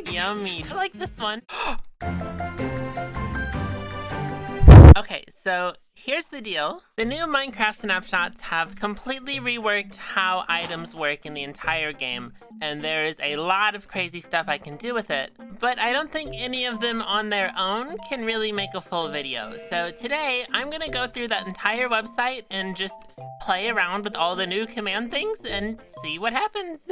Yummy. I like this one. Okay, so here's the deal. The new Minecraft snapshots have completely reworked how items work in the entire game, and there is a lot of crazy stuff I can do with it, but I don't think any of them on their own can really make a full video. So today, I'm gonna go through that entire website and just play around with all the new command things and see what happens.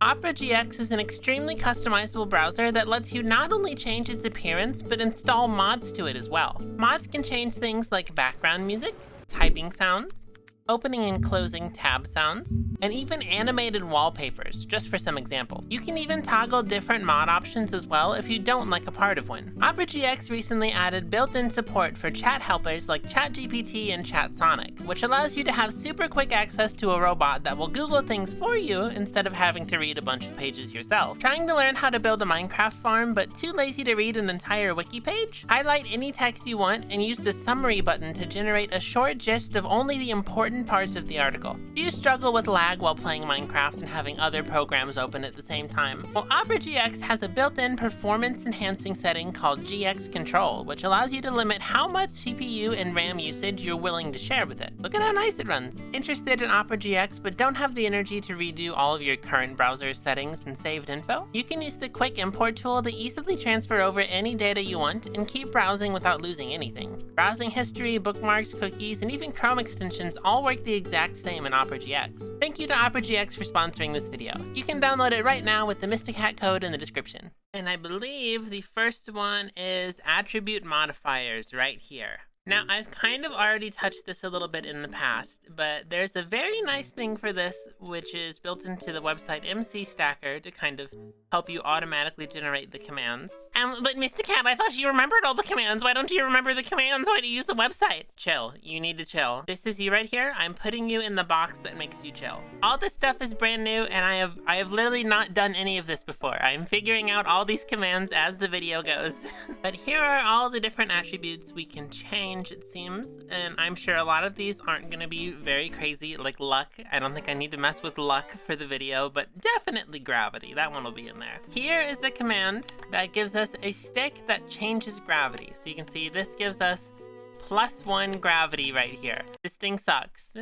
Opera GX is an extremely customizable browser that lets you not only change its appearance, but install mods to it as well. Mods can change things like background music, typing sounds, opening and closing tab sounds, and even animated wallpapers, just for some examples. You can even toggle different mod options as well if you don't like a part of one. Opera GX recently added built-in support for chat helpers like ChatGPT and ChatSonic, which allows you to have super quick access to a robot that will Google things for you instead of having to read a bunch of pages yourself. Trying to learn how to build a Minecraft farm but too lazy to read an entire wiki page? Highlight any text you want and use the summary button to generate a short gist of only the important parts of the article. Do you struggle with lag while playing Minecraft and having other programs open at the same time? Well, Opera GX has a built-in performance-enhancing setting called GX Control, which allows you to limit how much CPU and RAM usage you're willing to share with it. Look at how nice it runs. Interested in Opera GX but don't have the energy to redo all of your current browser settings and saved info? You can use the quick import tool to easily transfer over any data you want and keep browsing without losing anything. Browsing history, bookmarks, cookies, and even Chrome extensions all work the exact same in Opera GX. Thank you to Opera GX for sponsoring this video. You can download it right now with the mysticat code in the description. And I believe the first one is attribute modifiers right here. Now, I've kind of already touched this a little bit in the past, but there's a very nice thing for this, which is built into the website MC Stacker to kind of help you automatically generate the commands. But mysticat, I thought you remembered all the commands. Why don't you remember the commands? Why do you use the website? Chill. You need to chill. This is you right here. I'm putting you in the box that makes you chill. All this stuff is brand new, and I have literally not done any of this before. I'm figuring out all these commands as the video goes. But here are all the different attributes we can change, it seems, and I'm sure a lot of these aren't going to be very crazy, like luck. I don't think I need to mess with luck for the video, but definitely gravity. That one will be in there. Here is a command that gives us a stick that changes gravity. So you can see this gives us +1 gravity right here. This thing sucks.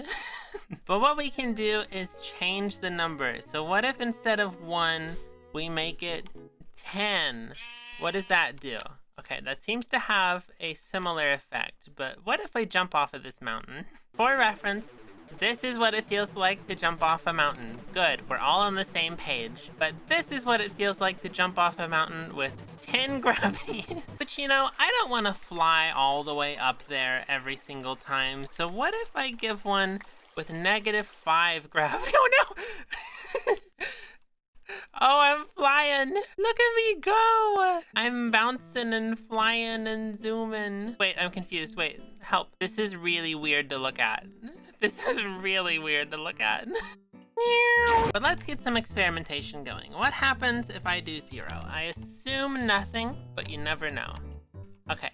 But what we can do is change the number. So what if instead of 1, we make it 10? What does that do? Okay, that seems to have a similar effect, but what if I jump off of this mountain? For reference, this is what it feels like to jump off a mountain. Good, we're all on the same page. But this is what it feels like to jump off a mountain with 10 gravity. But you know, I don't want to fly all the way up there every single time, so what if I give one with -5 gravity? Oh no! Oh, I'm flying. Look at me go. I'm bouncing and flying and zooming. Wait, I'm confused. Wait, help. This is really weird to look at. This is really weird to look at. But let's get some experimentation going. What happens if I do 0? I assume nothing, but you never know. Okay,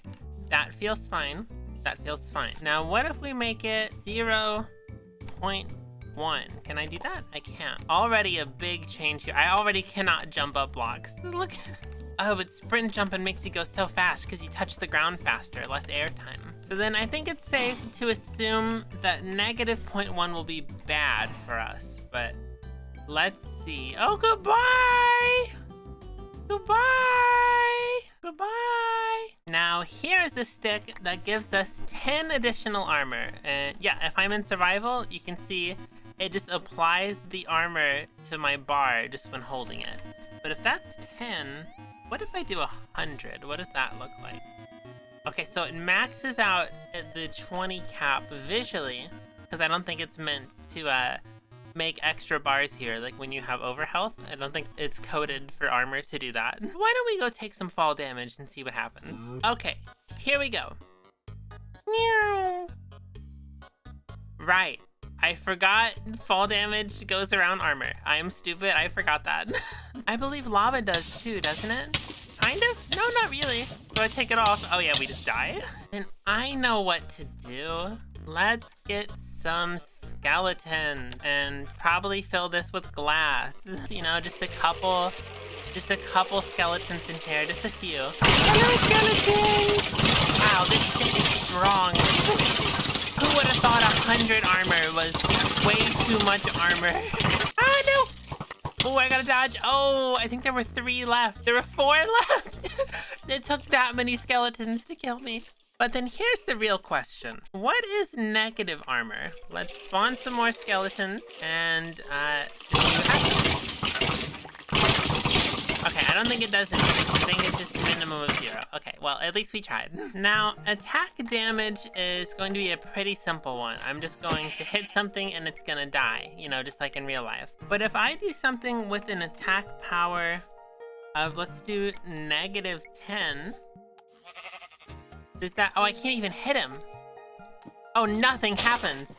that feels fine. That feels fine. Now, what if we make it 0.1? Can I do that? I can't. Already a big change here. I already cannot jump up blocks. Look. Oh, but sprint jumping makes you go so fast because you touch the ground faster, less air time. So then I think it's safe to assume that -0.1 will be bad for us, but let's see. Oh, goodbye! Goodbye! Goodbye! Now, here is a stick that gives us 10 additional armor. And yeah, if I'm in survival, you can see it just applies the armor to my bar just when holding it. But if that's 10, what if I do 100? What does that look like? Okay, so it maxes out at the 20 cap visually, because I don't think it's meant to make extra bars here, like when you have overhealth. I don't think it's coded for armor to do that. Why don't we go take some fall damage and see what happens? Okay, here we go. Right, I forgot fall damage goes around armor. I am stupid, I forgot that. I believe lava does too, doesn't it? Kind of? No, not really. So I take it off. Oh yeah, we just die. And I know what to do. Let's get some skeleton and probably fill this with glass. You know, just a couple Just a couple skeletons in here, just a few. Hello, skeletons! Wow, this thing is strong. Who would have thought 100 armor was way too much armor? Ah, no! Oh, I gotta dodge. Oh, I think there were 3 left. There were 4 left. It took that many skeletons to kill me. But then here's the real question. What is negative armor? Let's spawn some more skeletons and okay, I don't think it does anything. I think it's just a minimum of 0. Okay, well, at least we tried. Now, attack damage is going to be a pretty simple one. I'm just going to hit something and it's gonna die, you know, just like in real life. But if I do something with an attack power of, let's do -10, is that, oh, I can't even hit him. Oh, nothing happens.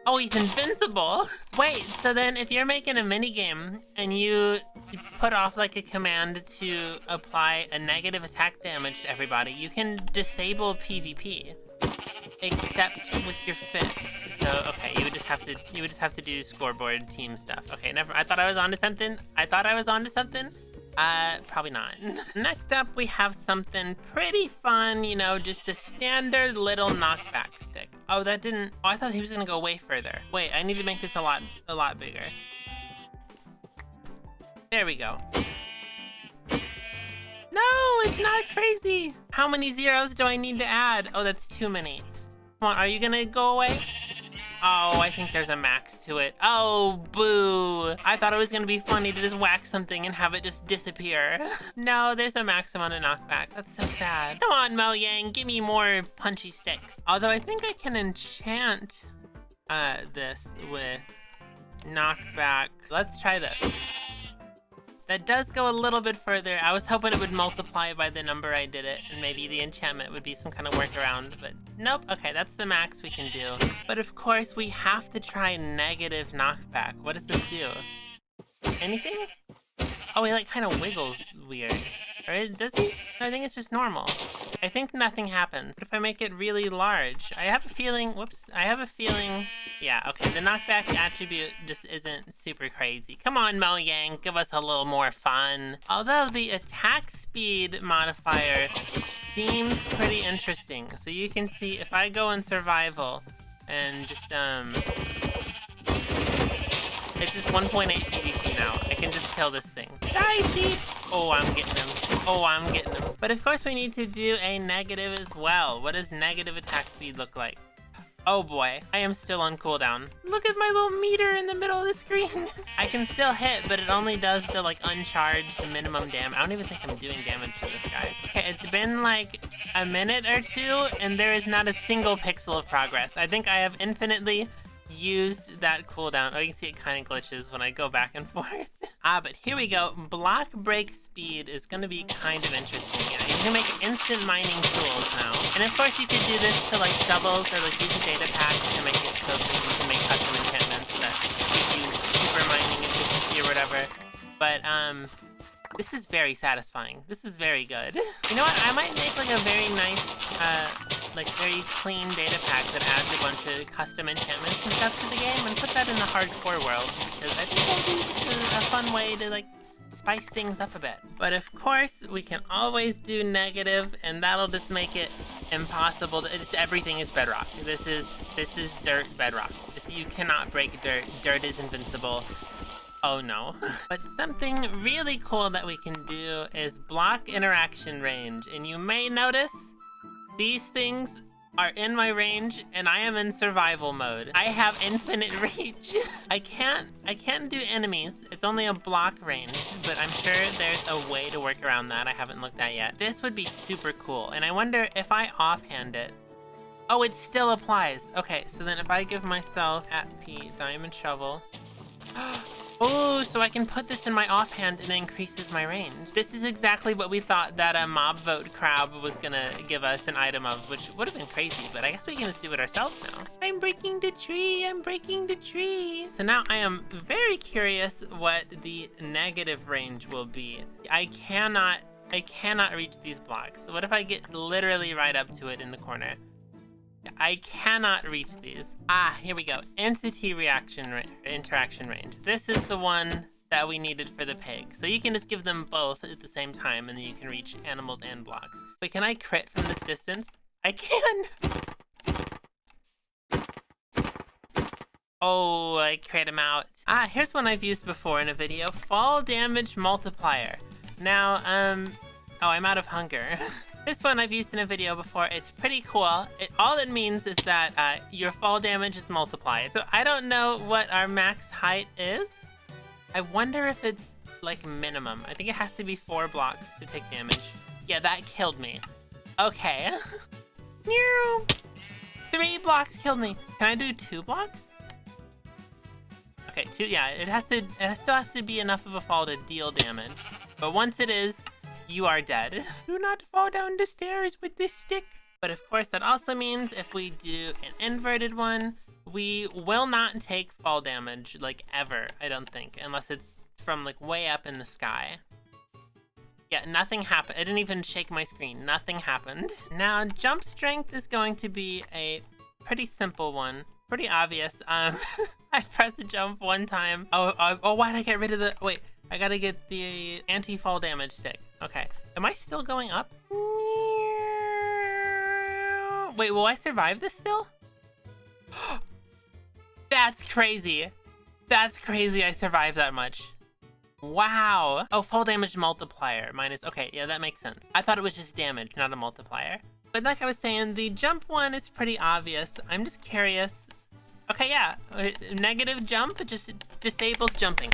Oh, he's invincible. Wait, so then if you're making a minigame and you put off like a command to apply a negative attack damage to everybody, you can disable PvP, except with your fist. So, okay, you would just have to do scoreboard team stuff. Okay, never, I thought I was onto something. Probably not. Next up, we have something pretty fun, you know, just a standard little knockback stick. Oh, that didn't, oh, I thought he was gonna go way further. Wait, I need to make this a lot bigger. There we go. No, it's not crazy. How many zeros do I need to add? Oh, that's too many. Come on, are you gonna go away? Oh, I think there's a max to it. Oh, boo. I thought it was gonna be funny to just whack something and have it just disappear. No, there's a max amount of knockback. That's so sad. Come on, Mojang, give me more punchy sticks. Although I think I can enchant this with knockback. Let's try this. That does go a little bit further. I was hoping it would multiply by the number I did it, and maybe the enchantment would be some kind of workaround, but nope. Okay, that's the max we can do. But of course, we have to try negative knockback. What does this do? Anything? Oh, he like kind of wiggles weird. Or does he? No, I think it's just normal. I think nothing happens. What if I make it really large? I have a feeling, yeah, okay, the knockback attribute just isn't super crazy. Come on, Mojang, give us a little more fun. Although the attack speed modifier seems pretty interesting. So you can see if I go in survival and just, it's just 1.8 PvP now. I can just kill this thing. Die, sheep! Oh, I'm getting him. Oh, I'm getting him. But of course we need to do a negative as well. What does negative attack speed look like? Oh boy, I am still on cooldown. Look at my little meter in the middle of the screen. I can still hit, but it only does the like uncharged minimum damage. I don't even think I'm doing damage to this guy. Okay, it's been like a minute or two, and there is not a single pixel of progress. I think I have infinitely used that cooldown. Oh, you can see it kind of glitches when I go back and forth. But here we go. Block break speed is going to be kind of interesting. Yeah, you can make instant mining tools now. And of course you could do this to like doubles or like use a data pack to make it so that you can make custom enchantments that give you super mining efficiency or whatever. But this is very satisfying. This is very good. You know what? I might make like a very nice like very clean data pack that adds a bunch of custom enchantments and stuff to the game and put that in the hardcore world, because I think that'll be a fun way to like spice things up a bit. But of course we can always do negative, and that'll just make it impossible to, everything is bedrock. This is dirt bedrock. You cannot break dirt. Dirt is invincible. Oh no. But something really cool that we can do is block interaction range, and you may notice these things are in my range, and I am in survival mode. I have infinite reach. I can't do enemies. It's only a block range, but I'm sure there's a way to work around that I haven't looked at yet. This would be super cool, and I wonder if I offhand it. Oh, it still applies. Okay, so then if I give myself @P diamond shovel. Oh, so I can put this in my offhand and it increases my range. This is exactly what we thought that a mob vote crab was gonna give us an item of, which would have been crazy, but I guess we can just do it ourselves now. I'm breaking the tree, I'm breaking the tree. So now I am very curious what the negative range will be. I cannot reach these blocks. So what if I get literally right up to it in the corner? I cannot reach these. Here we go. Entity interaction range. This is the one that we needed for the pig. So you can just give them both at the same time, and then you can reach animals and blocks. Wait, can I crit from this distance? I can! Oh, I crit him out. Ah, here's one I've used before in a video. Fall damage multiplier. Now, oh, I'm out of hunger. This one I've used in a video before. It's pretty cool. All it means is that your fall damage is multiplied. So I don't know what our max height is. I wonder if it's like minimum. I think it has to be 4 blocks to take damage. Yeah, that killed me. Okay. 3 blocks killed me. Can I do 2 blocks? Okay, 2, yeah, it still has to be enough of a fall to deal damage. But once it is, you are dead. Do not fall down the stairs with this stick. But of course, that also means if we do an inverted one, we will not take fall damage, like, ever, I don't think. Unless it's from, like, way up in the sky. Yeah, nothing happened. I didn't even shake my screen. Nothing happened. Now, jump strength is going to be a pretty simple one. Pretty obvious. I pressed the jump one time. Oh, why'd I get rid of the... Wait, I gotta get the anti-fall damage stick. Okay. Am I still going up? Wait, will I survive this still? That's crazy. That's crazy I survived that much. Wow. Oh, fall damage multiplier minus... Okay, yeah, that makes sense. I thought it was just damage, not a multiplier. But like I was saying, the jump one is pretty obvious. I'm just curious. Okay, yeah. Negative jump just disables jumping.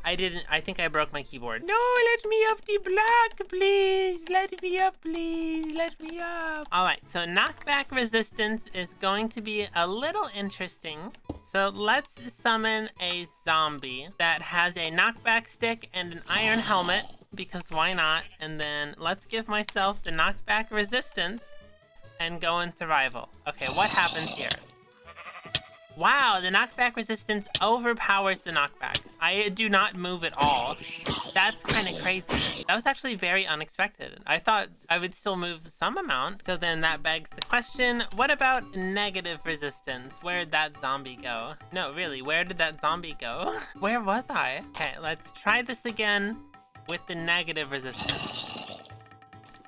I think I broke my keyboard. No, let me up the block, please. Let me up, please. Let me up. All right, so knockback resistance is going to be a little interesting. So let's summon a zombie that has a knockback stick and an iron helmet, because why not? And then let's give myself the knockback resistance and go in survival. Okay, what happens here? Wow, the knockback resistance overpowers the knockback. I do not move at all. That's kind of crazy. That was actually very unexpected. I thought I would still move some amount. So then that begs the question, what about negative resistance? Where'd that zombie go? No, really, where did that zombie go? Where was I? Okay, let's try this again with the negative resistance.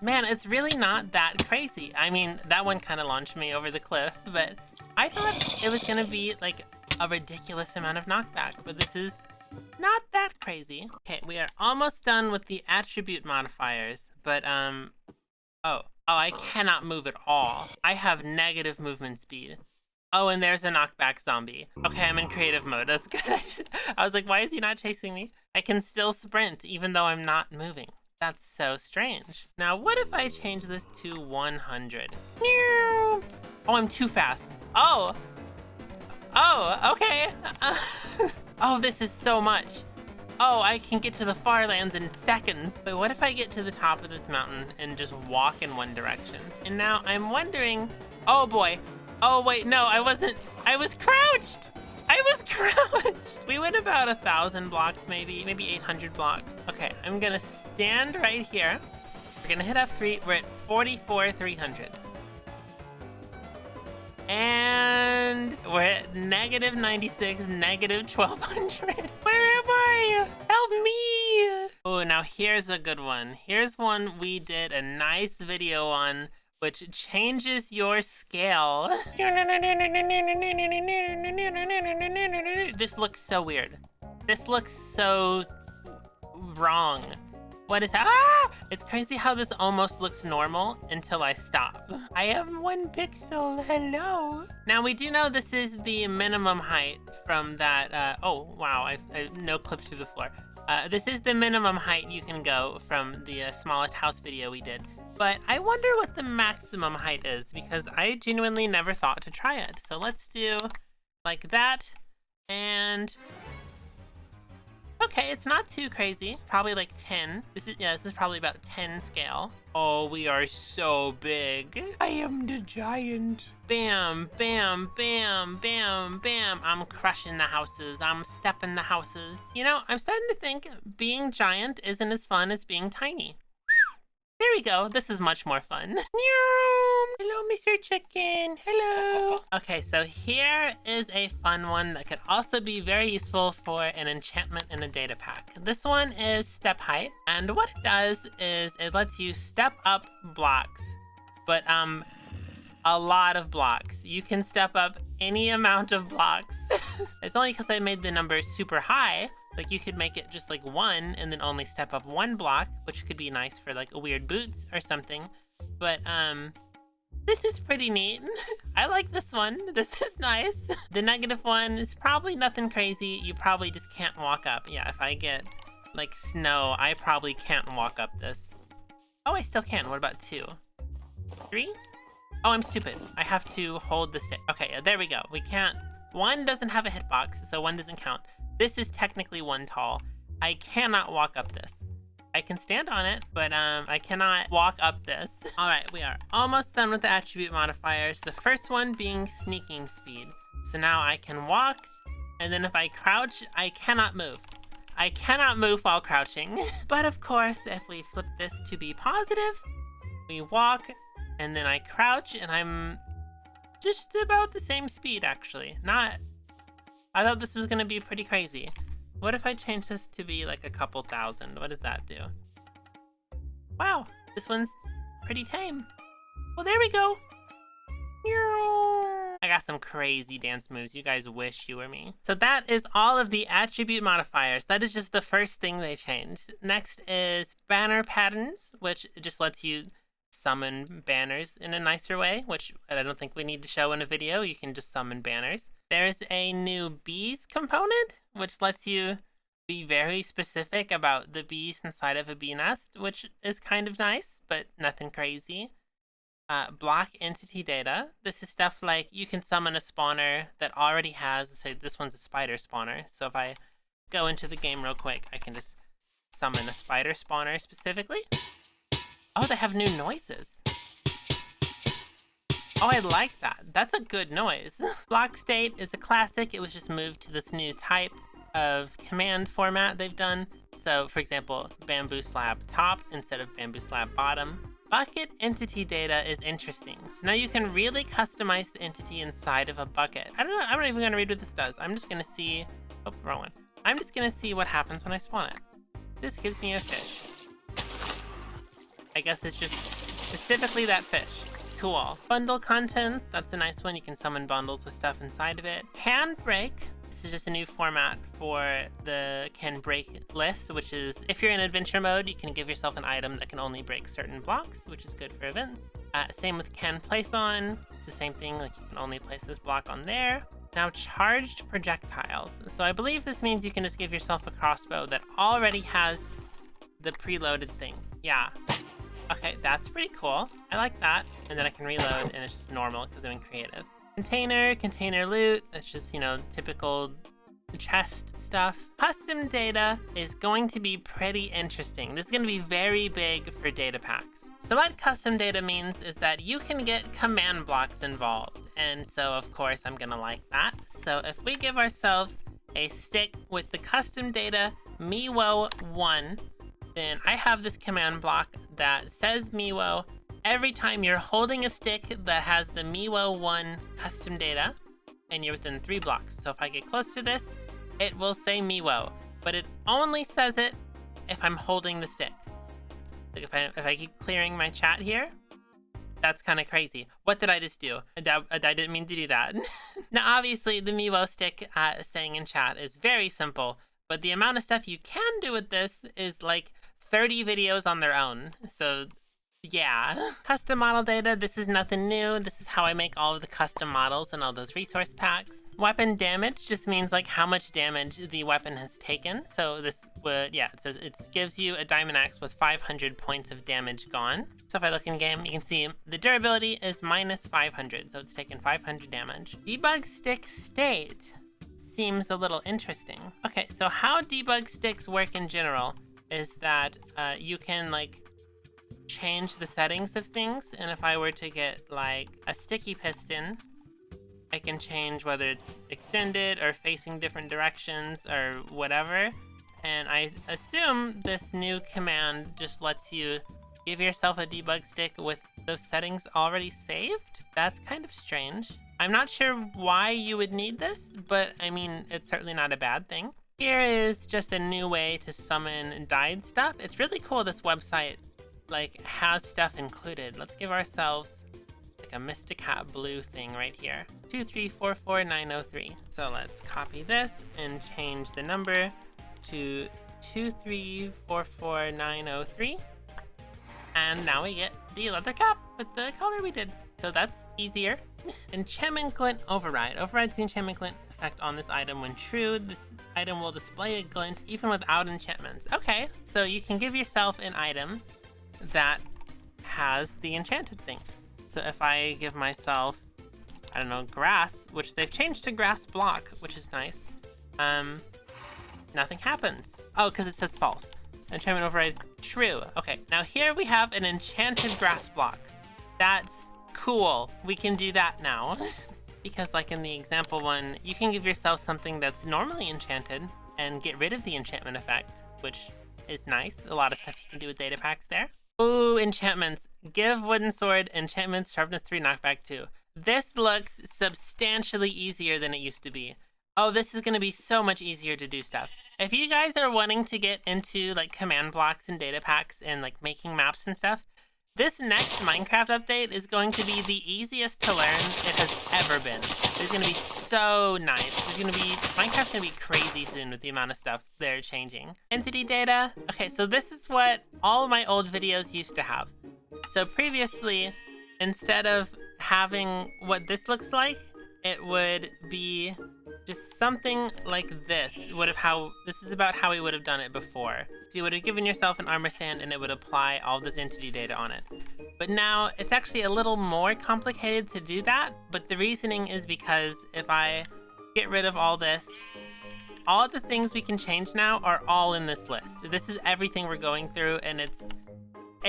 Man, it's really not that crazy. I mean, that one kind of launched me over the cliff, but I thought it was gonna be like a ridiculous amount of knockback, but this is not that crazy. Okay, we are almost done with the attribute modifiers, but oh, I cannot move at all. I have negative movement speed. Oh, and there's a knockback zombie. Okay, I'm in creative mode. That's good. I was like, why is he not chasing me? I can still sprint even though I'm not moving. That's so strange. Now, what if I change this to 100? Oh, I'm too fast. Oh, okay. Oh, this is so much. Oh, I can get to the far lands in seconds. But what if I get to the top of this mountain and just walk in one direction? And now I'm wondering, oh boy. Oh wait, no, I wasn't. I was crouched. I was crouched. We went about 1,000 blocks, maybe 800 blocks. Okay, I'm gonna stand right here. We're gonna hit F3. We're at 44,300. And we're at negative 96, negative 1,200. Where am I? Help me. Oh, now here's a good one. Here's one we did a nice video on, which changes your scale. This looks so weird. This looks so wrong. What is that? Ah! It's crazy how this almost looks normal until I stop. I am 1 pixel, hello. Now we do know this is the minimum height from that, oh wow, I no clips through the floor. This is the minimum height you can go from the smallest house video we did. But I wonder what the maximum height is, because I genuinely never thought to try it. So let's do like that, and okay, it's not too crazy. Probably like 10. This is probably about 10 scale. Oh, we are so big. I am the giant. Bam, bam, bam, bam, bam. I'm crushing the houses. I'm stepping the houses. You know, I'm starting to think being giant isn't as fun as being tiny. There we go. This is much more fun. Hello, Mr. Chicken. Hello. Okay, so here is a fun one that could also be very useful for an enchantment in a data pack. This one is step height, and what it does is it lets you step up blocks, but a lot of blocks. You can step up any amount of blocks. It's only because I made the number super high. Like, you could make it just like 1 and then only step up 1 block, which could be nice for like a weird boots or something. But this is pretty neat. I like this one. This is nice. The negative one is probably nothing crazy. You probably just can't walk up. Yeah, if I get like snow, I probably can't walk up this. Oh, I still can. What about 2? 3? Oh, I'm stupid. I have to hold the stick. Okay, there we go. We can't. 1 doesn't have a hitbox, so 1 doesn't count. This is technically 1 tall. I cannot walk up this. I can stand on it, but I cannot walk up this. All right, we are almost done with the attribute modifiers. The first one being sneaking speed. So now I can walk, and then if I crouch, I cannot move. I cannot move while crouching. But of course, if we flip this to be positive, we walk, and then I crouch, and I'm just about the same speed, actually. I thought this was gonna be pretty crazy. What if I change this to be like a couple thousand? What does that do? Wow, this one's pretty tame. Well, there we go. I got some crazy dance moves. You guys wish you were me. So that is all of the attribute modifiers. That is just the first thing they changed. Next is banner patterns, which just lets you summon banners in a nicer way, which I don't think we need to show in a video. You can just summon banners. There's a new bees component, which lets you be very specific about the bees inside of a bee nest, which is kind of nice, but nothing crazy. Block entity data. This is stuff like you can summon a spawner that already has, say this one's a spider spawner. So if I go into the game real quick, I can just summon a spider spawner specifically. Oh, they have new noises. Oh, I like that. That's a good noise. Block state is a classic. It was just moved to this new type of command format they've done. So, for example, bamboo slab top instead of bamboo slab bottom. Bucket entity data is interesting. So now you can really customize the entity inside of a bucket. I'm not even gonna read what this does. I'm just gonna see, oh, wrong one. I'm just gonna see what happens when I spawn it. This gives me a fish. I guess it's just specifically that fish. Cool. Bundle contents, that's a nice one. You can summon bundles with stuff inside of it. Can break. This is just a new format for the can break list, which is if you're in adventure mode, you can give yourself an item that can only break certain blocks, which is good for events. Same with can place on. It's the same thing, like you can only place this block on there. Now charged projectiles. So I believe this means you can just give yourself a crossbow that already has the preloaded thing. Yeah. Okay, that's pretty cool. I like that. And then I can reload and it's just normal because I'm in creative. Container loot. That's just, you know, typical chest stuff. Custom data is going to be pretty interesting. This is going to be very big for data packs. So what custom data means is that you can get command blocks involved. And so of course I'm going to like that. So if we give ourselves a stick with the custom data mewo 1, then I have this command block that says mewo every time you're holding a stick that has the mewo 1 custom data and you're within 3 blocks. So if I get close to this, it will say mewo, but it only says it if I'm holding the stick. Like if I keep clearing my chat here, that's kind of crazy. What did I just do? I didn't mean to do that. Now obviously the mewo stick saying in chat is very simple, but the amount of stuff you can do with this is like 30 videos on their own. So yeah. Custom model data, this is nothing new. This is how I make all of the custom models and all those resource packs. Weapon damage just means like how much damage the weapon has taken. So this would, yeah, it says it gives you a diamond axe with 500 points of damage gone. So if I look in game, you can see the durability is minus 500. So it's taken 500 damage. Debug stick state seems a little interesting. Okay, so how debug sticks work in general is that you can like change the settings of things, and if I were to get like a sticky piston, I can change whether it's extended or facing different directions or whatever. And I assume this new command just lets you give yourself a debug stick with those settings already saved? That's kind of strange. I'm not sure why you would need this, but I mean, it's certainly not a bad thing. Here is just a new way to summon dyed stuff. It's really cool this website like has stuff included. Let's give ourselves like a mysticat blue thing right here. 2344903. So let's copy this and change the number to 2344903. And now we get the leather cap with the color we did. So that's easier. Enchantment glint override. Overrides the enchantment glint effect on this item. When true, this item will display a glint even without enchantments. Okay, so you can give yourself an item that has the enchanted thing. So if I give myself, I don't know, grass, which they've changed to grass block, which is nice, nothing happens. Oh, because it says false. Enchantment override true. Okay, now here we have an enchanted grass block. That's cool. We can do that now. Because like in the example one, you can give yourself something that's normally enchanted and get rid of the enchantment effect, which is nice. A lot of stuff you can do with data packs there. Ooh, enchantments. Give wooden sword, enchantments, sharpness 3, knockback 2. This looks substantially easier than it used to be. Oh, this is going to be so much easier to do stuff. If you guys are wanting to get into like command blocks and data packs and like making maps and stuff, this next Minecraft update is going to be the easiest to learn it has ever been. It's going to be so nice. Minecraft's going to be crazy soon with the amount of stuff they're changing. Entity data. Okay, so this is what all of my old videos used to have. So previously, instead of having what this looks like, it would be just something like this. This is about how we would have done it before. So you would have given yourself an armor stand and it would apply all this entity data on it. But now it's actually a little more complicated to do that, but the reasoning is because if I get rid of all this, all of the things we can change now are all in this list. This is everything we're going through, and it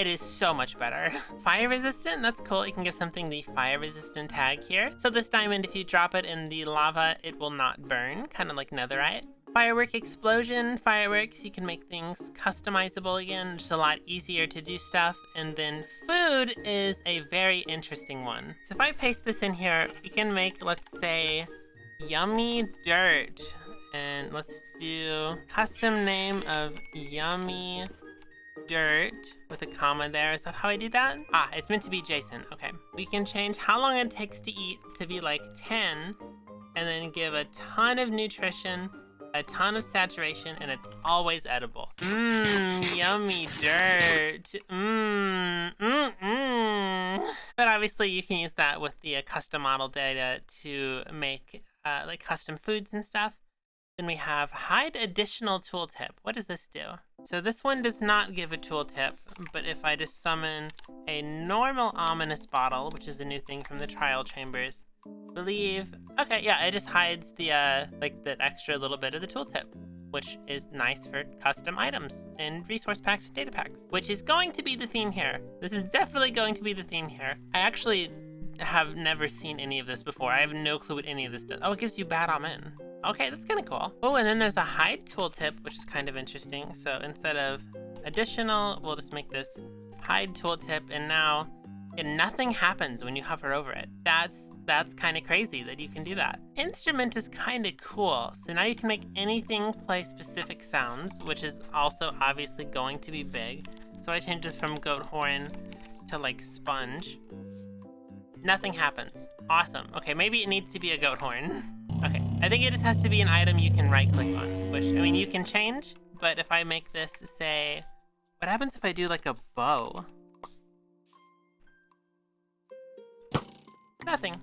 is so much better. Fire resistant, that's cool. You can give something the fire resistant tag here. So this diamond, if you drop it in the lava, it will not burn, kind of like netherite. Firework explosion, fireworks, you can make things customizable again, just a lot easier to do stuff. And then food is a very interesting one. So if I paste this in here, we can make, let's say, yummy dirt. And let's do custom name of yummy dirt with a comma there. Is that how I do that? Ah, it's meant to be Jason. Okay. We can change how long it takes to eat to be like 10, and then give a ton of nutrition, a ton of saturation, and it's always edible. Yummy dirt. But obviously you can use that with the custom model data to make like custom foods and stuff. Then we have hide additional tooltip. What does this do? So this one does not give a tooltip, but if I just summon a normal ominous bottle, which is a new thing from the trial chambers, believe, okay, yeah, it just hides the like the extra little bit of the tooltip, which is nice for custom items and resource packs and data packs, which is going to be the theme here. This is definitely going to be the theme here. I actually have never seen any of this before. I have no clue what any of this does. Oh, it gives you bad omen. Okay, that's kind of cool. Oh, and then there's a hide tooltip, which is kind of interesting. So instead of additional, we'll just make this hide tooltip, and now nothing happens when you hover over it. That's kind of crazy that you can do that. Instrument is kind of cool. So now you can make anything play specific sounds, which is also obviously going to be big. So I changed this from goat horn to like sponge. Nothing happens. Awesome. Okay, maybe it needs to be a goat horn. Okay, I think it just has to be an item you can right click on, which, I mean, you can change, but if I make this say, what happens if I do like a bow? Nothing.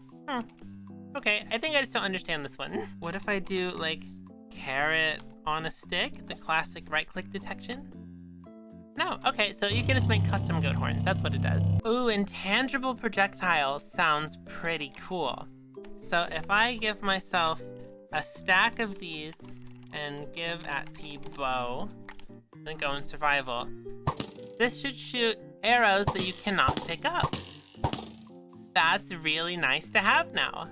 Okay, I think I just don't understand this one. What if I do like carrot on a stick, the classic right click detection? No, okay, so you can just make custom goat horns, that's what it does. Ooh, intangible projectile sounds pretty cool. So if I give myself a stack of these and give at the bow, then go in survival, this should shoot arrows that you cannot pick up. That's really nice to have now.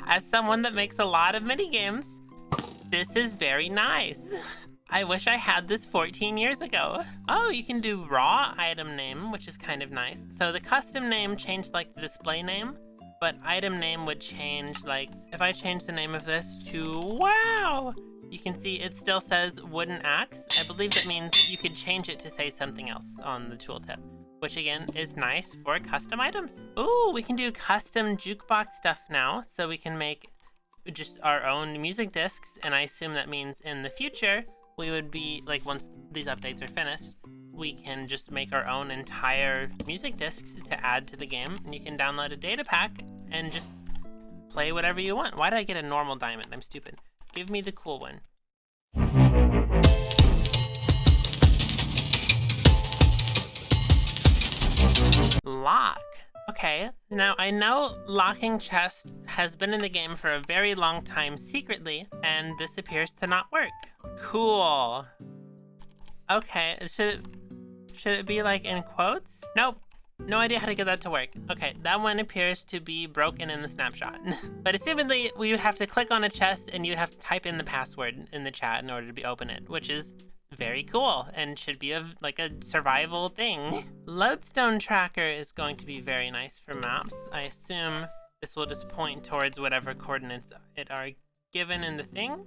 As someone that makes a lot of mini games, this is very nice. I wish I had this 14 years ago. Oh, you can do raw item name, which is kind of nice. So the custom name changed like the display name, but item name would change, like if I change the name of this to wow, you can see it still says wooden axe. I believe that means you could change it to say something else on the tooltip, which again is nice for custom items. Ooh, we can do custom jukebox stuff now. So we can make just our own music discs, and I assume that means in the future we would be like, once these updates are finished, we can just make our own entire music discs to add to the game, and you can download a data pack and just play whatever you want. Why did I get a normal diamond? I'm stupid. Give me the cool one. Lock. Okay, now I know locking chest has been in the game for a very long time secretly, and this appears to not work. Cool. Okay, should it be like in quotes? Nope. No idea how to get that to work. Okay, that one appears to be broken in the snapshot. But assumedly, we would have to click on a chest and you would have to type in the password in the chat in order to open it, which is very cool and should be like a survival thing. Lodestone tracker is going to be very nice for maps. I assume this will just point towards whatever coordinates it are given in the thing,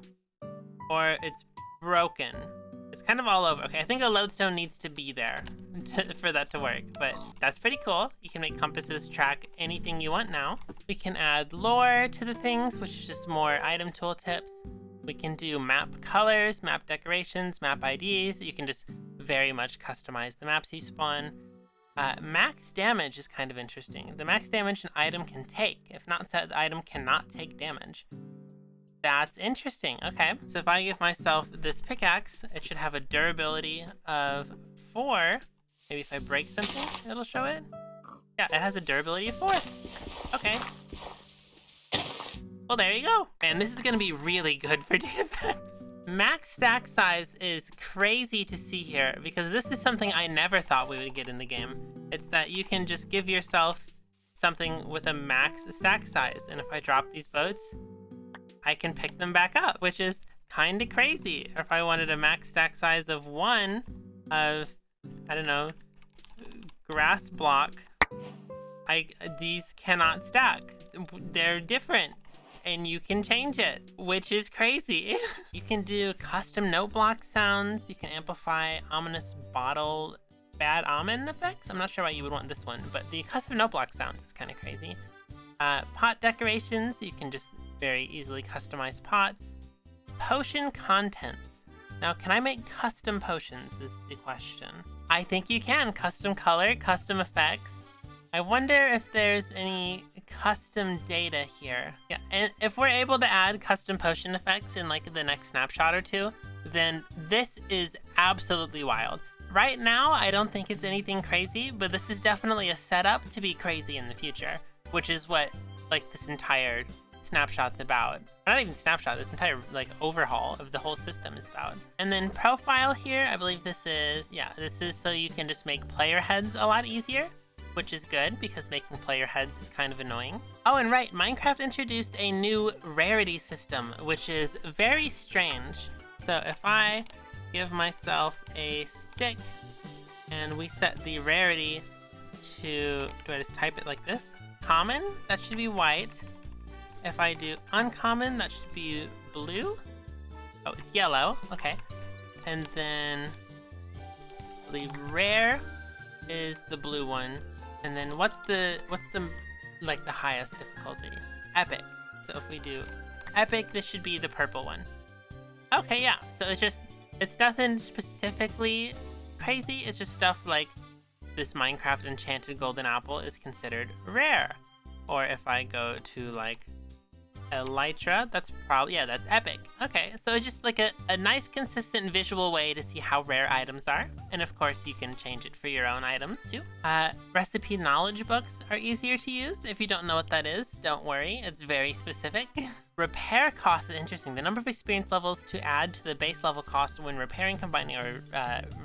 or it's broken. It's kind of all over. Okay, I think a lodestone needs to be there for that to work, but that's pretty cool. You can make compasses track anything you want now. We can add lore to the things, which is just more item tooltips. We can do map colors, map decorations, map IDs. You can just very much customize the maps you spawn. Max damage is kind of interesting. The max damage an item can take. If not set, the item cannot take damage. That's interesting. Okay, so if I give myself this pickaxe, it should have a durability of 4. Maybe if I break something, it'll show it. Yeah, it has a durability of 4. Okay. Well, there you go. Man, this is gonna be really good for data packs. Max stack size is crazy to see here because this is something I never thought we would get in the game. It's that you can just give yourself something with a max stack size, and if I drop these boats, I can pick them back up, which is kind of crazy. Or if I wanted a max stack size of 1 of, I don't know, grass block, these cannot stack. They're different, and you can change it, which is crazy. You can do custom note block sounds. You can amplify ominous bottle bad omen effects. I'm not sure why you would want this one, but the custom note block sounds is kind of crazy. Pot decorations, you can just very easily customize pots. Potion contents. Now, can I make custom potions is the question. I think you can. Custom color, custom effects. I wonder if there's any custom data here. Yeah, and if we're able to add custom potion effects in like the next snapshot or two, then this is absolutely wild. Right now, I don't think it's anything crazy, but this is definitely a setup to be crazy in the future, which is what like this entire snapshot's about. Not even snapshot, this entire like overhaul of the whole system is about. And then profile here, I believe this is, yeah, this is so you can just make player heads a lot easier, which is good because making player heads is kind of annoying. Oh, and right, Minecraft introduced a new rarity system, which is very strange. So if I give myself a stick and we set the rarity to, do I just type it like this? Common, that should be white. If I do uncommon, that should be blue. Oh, it's yellow, okay. And then I believe rare is the blue one. And then what's the like the highest difficulty? Epic. So if we do epic, this should be the purple one. Okay, yeah. So it's nothing specifically crazy. It's just stuff like this Minecraft enchanted golden apple is considered rare. Or if I go to like Elytra, that's probably, yeah, that's epic. Okay, so it's just like a nice consistent visual way to see how rare items are. And of course you can change it for your own items too. Recipe knowledge books are easier to use. If you don't know what that is, don't worry, it's very specific. Repair cost is interesting. The number of experience levels to add to the base level cost when repairing, combining, or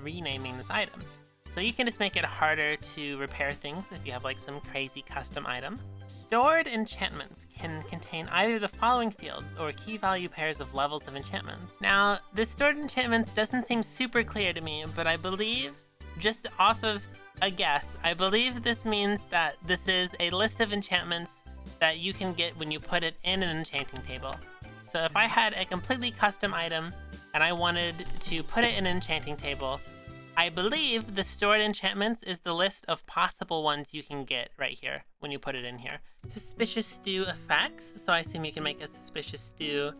renaming this item. So you can just make it harder to repair things if you have like some crazy custom items. Stored enchantments can contain either the following fields or key value pairs of levels of enchantments. Now, this stored enchantments doesn't seem super clear to me, but I believe, just off of a guess, I believe this means that this is a list of enchantments that you can get when you put it in an enchanting table. So if I had a completely custom item and I wanted to put it in an enchanting table, I believe the stored enchantments is the list of possible ones you can get right here when you put it in here. Suspicious stew effects. So I assume you can make a suspicious stew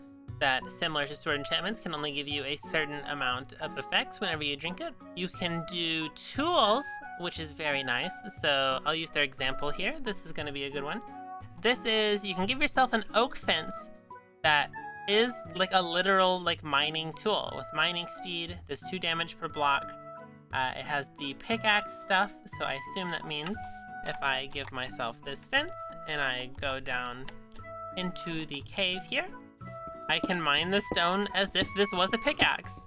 that, similar to stored enchantments, can only give you a certain amount of effects whenever you drink it. You can do tools, which is very nice. So I'll use their example here. This is going to be a good one. This is, you can give yourself an oak fence that is like a literal like mining tool with mining speed, does 2 damage per block. It has the pickaxe stuff, so I assume that means if I give myself this fence and I go down into the cave here, I can mine the stone as if this was a pickaxe.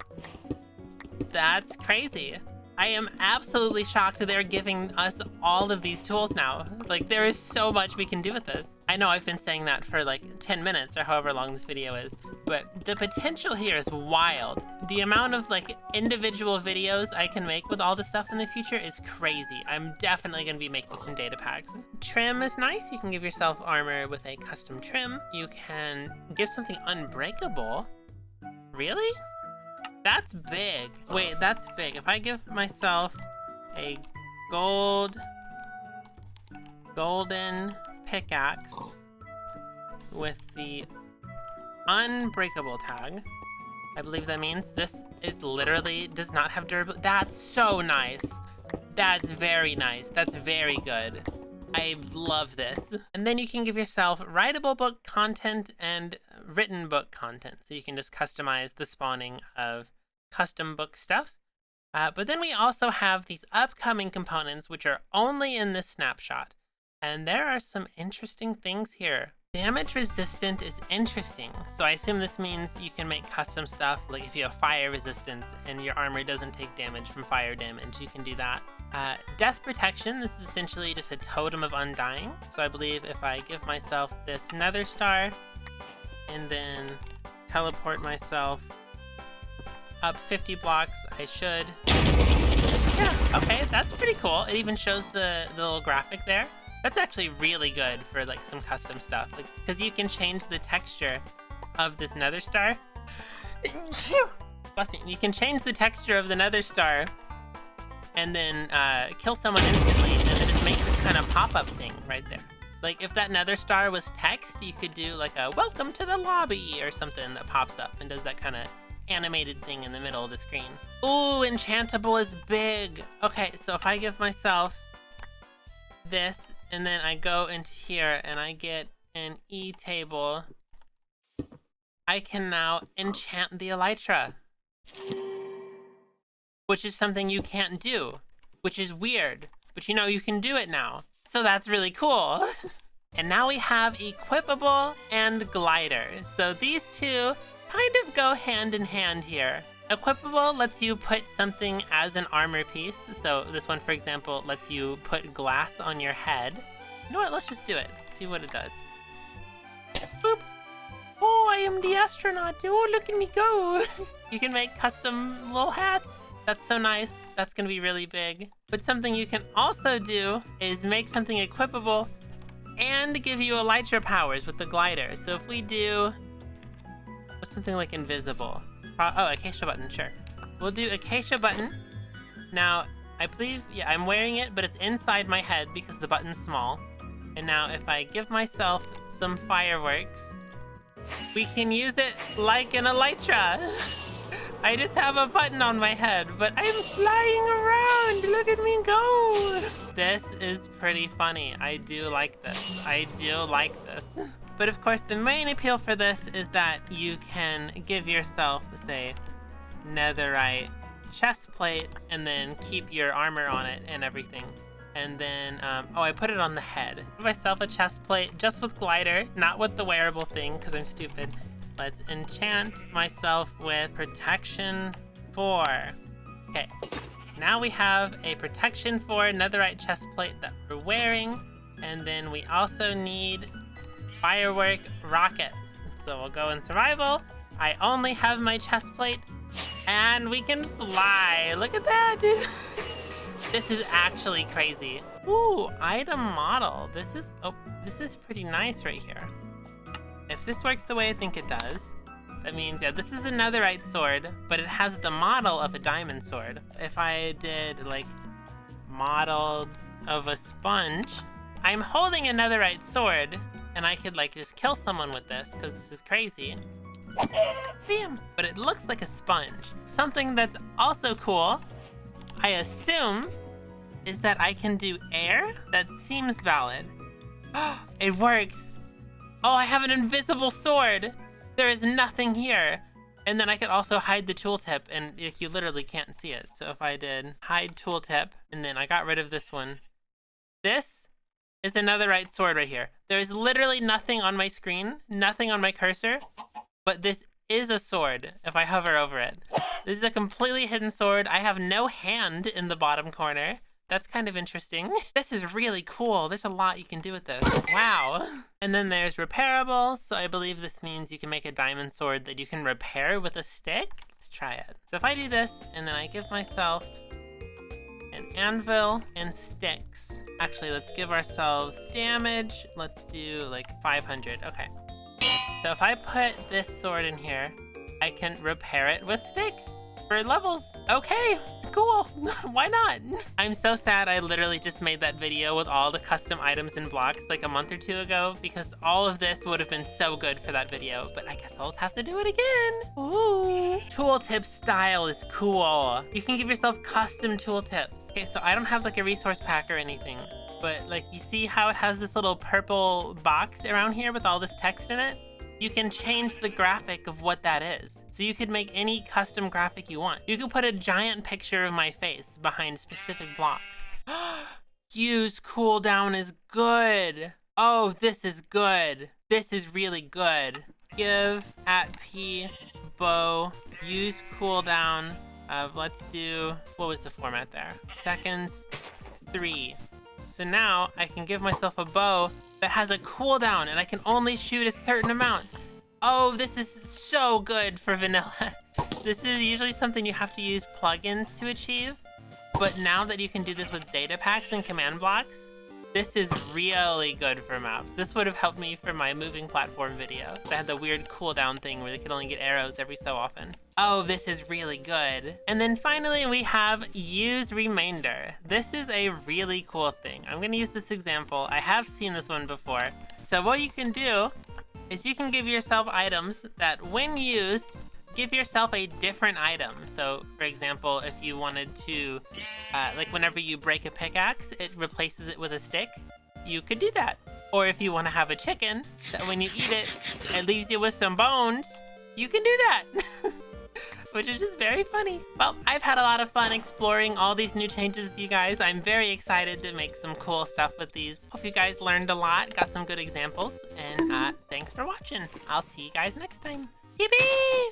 That's crazy. I am absolutely shocked they're giving us all of these tools now. Like, there is so much we can do with this. I know I've been saying that for like 10 minutes or however long this video is, but the potential here is wild. The amount of like individual videos I can make with all this stuff in the future is crazy. I'm definitely gonna be making some data packs. Trim is nice. You can give yourself armor with a custom trim. You can give something unbreakable. Really? That's big. Wait, that's big. If I give myself a golden pickaxe with the unbreakable tag, I believe that means this is literally does not have durability. That's so nice. That's very nice. That's very good. I love this. And then you can give yourself writable book content and written book content. So you can just customize the spawning of custom book stuff. But then we also have these upcoming components, which are only in this snapshot. And there are some interesting things here. Damage resistant is interesting. So I assume this means you can make custom stuff. Like if you have fire resistance and your armor doesn't take damage from fire damage, you can do that. Death protection, this is essentially just a totem of undying. So I believe if I give myself this nether star and then teleport myself up 50 blocks, I should. Yeah, okay, that's pretty cool. It even shows the little graphic there. That's actually really good for like some custom stuff, like because you can change the texture of this nether star. Bless me. You can change the texture of the nether star and then kill someone instantly and then just make this kind of pop-up thing right there. Like if that nether star was text, you could do like a welcome to the lobby or something that pops up and does that kind of animated thing in the middle of the screen. Ooh, enchantable is big. Okay, so if I give myself this and then I go into here and I get an E table, I can now enchant the Elytra, which is something you can't do, which is weird, but you know, you can do it now. So that's really cool. And now we have equipable and glider. So these two kind of go hand in hand here. Equipable lets you put something as an armor piece. So this one, for example, lets you put glass on your head. You know what? Let's just do it. See what it does. Boop. Oh, I am the astronaut. Oh, look at me go. You can make custom little hats. That's so nice. That's going to be really big. But something you can also do is make something equipable and give you Elytra powers with the glider. So if we do what's something like invisible? Oh, acacia button, sure. We'll do acacia button. Now, I believe, yeah, I'm wearing it, but it's inside my head because the button's small. And now if I give myself some fireworks, we can use it like an Elytra. I just have a button on my head, but I'm flying around. Look at me go. This is pretty funny. I do like this. I do like this. But of course, the main appeal for this is that you can give yourself, say, netherite chest plate and then keep your armor on it and everything. And then, oh, I put it on the head. Give myself a chest plate just with glider, not with the wearable thing, because I'm stupid. Let's enchant myself with protection 4. Okay. Now we have a protection for netherite chest plate that we're wearing. And then we also need firework rockets. So we'll go in survival. I only have my chest plate. And we can fly. Look at that, dude. This is actually crazy. Ooh, item model. This is pretty nice right here. If this works the way I think it does, that means, yeah, this is a netherite sword, but it has the model of a diamond sword. If I did, like, model of a sponge, I'm holding a netherite sword, and I could, like, just kill someone with this, because this is crazy. Bam! But it looks like a sponge. Something that's also cool, I assume, is that I can do air? That seems valid. It works! Oh, I have an invisible sword! There is nothing here! And then I could also hide the tooltip, and you literally can't see it. So if I did hide tooltip, and then I got rid of this one. This is a netherite sword right here. There is literally nothing on my screen, nothing on my cursor, but this is a sword if I hover over it. This is a completely hidden sword. I have no hand in the bottom corner. That's kind of interesting. This is really cool. There's a lot you can do with this. Wow. And then there's repairable. So I believe this means you can make a diamond sword that you can repair with a stick. Let's try it. So if I do this and then I give myself an anvil and sticks. Actually, let's give ourselves damage. Let's do like 500. Okay. So if I put this sword in here, I can repair it with sticks for levels. Okay, cool. Why not? I'm so sad I literally just made that video with all the custom items and blocks like a month or two ago, because all of this would have been so good for that video, but I guess I'll just have to do it again. Ooh. Tooltip style is cool. You can give yourself custom tooltips. Okay, so I don't have like a resource pack or anything, but like you see how it has this little purple box around here with all this text in it? You can change the graphic of what that is. So you could make any custom graphic you want. You could put a giant picture of my face behind specific blocks. Use cooldown is good. Oh, this is good. This is really good. Give @p bow, use cooldown of, let's do, what was the format there? Seconds 3. So now I can give myself a bow that has a cooldown and I can only shoot a certain amount. Oh, this is so good for vanilla. This is usually something you have to use plugins to achieve, but now that you can do this with data packs and command blocks, this is really good for maps. This would have helped me for my moving platform video. I had the weird cooldown thing where they could only get arrows every so often. Oh, this is really good. And then finally we have use remainder. This is a really cool thing. I'm gonna use this example. I have seen this one before. So what you can do is you can give yourself items that when used, give yourself a different item. So for example, if you wanted to, like whenever you break a pickaxe, it replaces it with a stick. You could do that. Or if you want to have a chicken, that when you eat it, it leaves you with some bones, you can do that. Which is just very funny. Well, I've had a lot of fun exploring all these new changes with you guys. I'm very excited to make some cool stuff with these. Hope you guys learned a lot, got some good examples, and thanks for watching. I'll see you guys next time. Yippee!